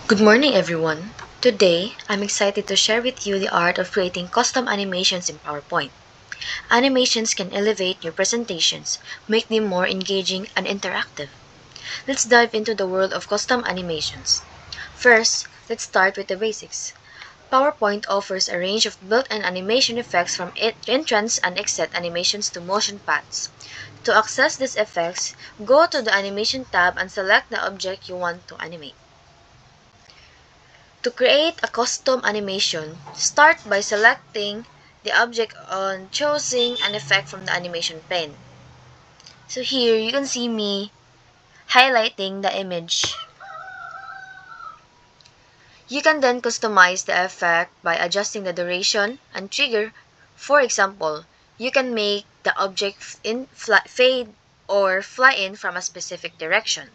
Good morning, everyone. Today, I'm excited to share with you the art of creating custom animations in PowerPoint. Animations can elevate your presentations, make them more engaging and interactive. Let's dive into the world of custom animations. First, let's start with the basics. PowerPoint offers a range of built-in animation effects from entrance and exit animations to motion paths. To access these effects, go to the Animation tab and select the object you want to animate. To create a custom animation, start by selecting the object and choosing an effect from the animation pane. So here, you can see me highlighting the image. You can then customize the effect by adjusting the duration and trigger. For example, you can make the object fade or fly in from a specific direction.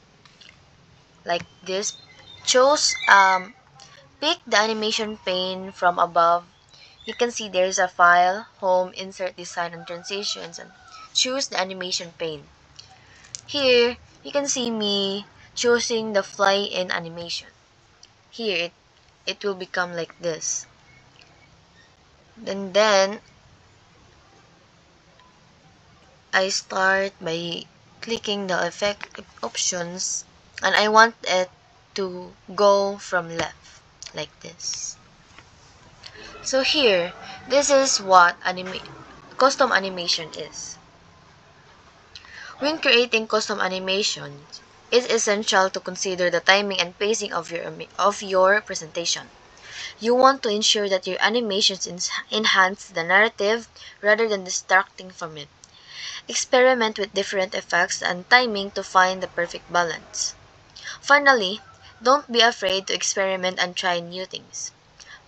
Like this. Choose Pick the animation pane from above. You can see there's a file, home, insert design and transitions, and choose the animation pane. Here, you can see me choosing the fly in animation. Here, it will become like this. Then I start by clicking the effect options, and I want it to go from left like this. So here, this is what custom animation is. When creating custom animations, it's essential to consider the timing and pacing of your presentation. You want to ensure that your animations enhance the narrative rather than distracting from it. Experiment with different effects and timing to find the perfect balance. Finally, don't be afraid to experiment and try new things.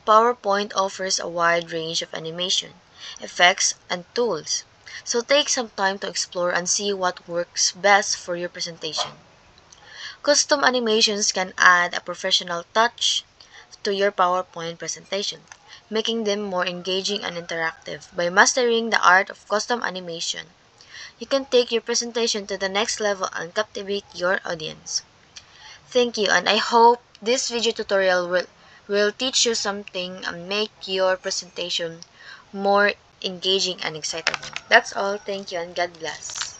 PowerPoint offers a wide range of animation, effects, and tools, so take some time to explore and see what works best for your presentation. Custom animations can add a professional touch to your PowerPoint presentation, making them more engaging and interactive. By mastering the art of custom animation, you can take your presentation to the next level and captivate your audience. Thank you, and I hope this video tutorial will teach you something and make your presentation more engaging and excitable. That's all. Thank you and God bless.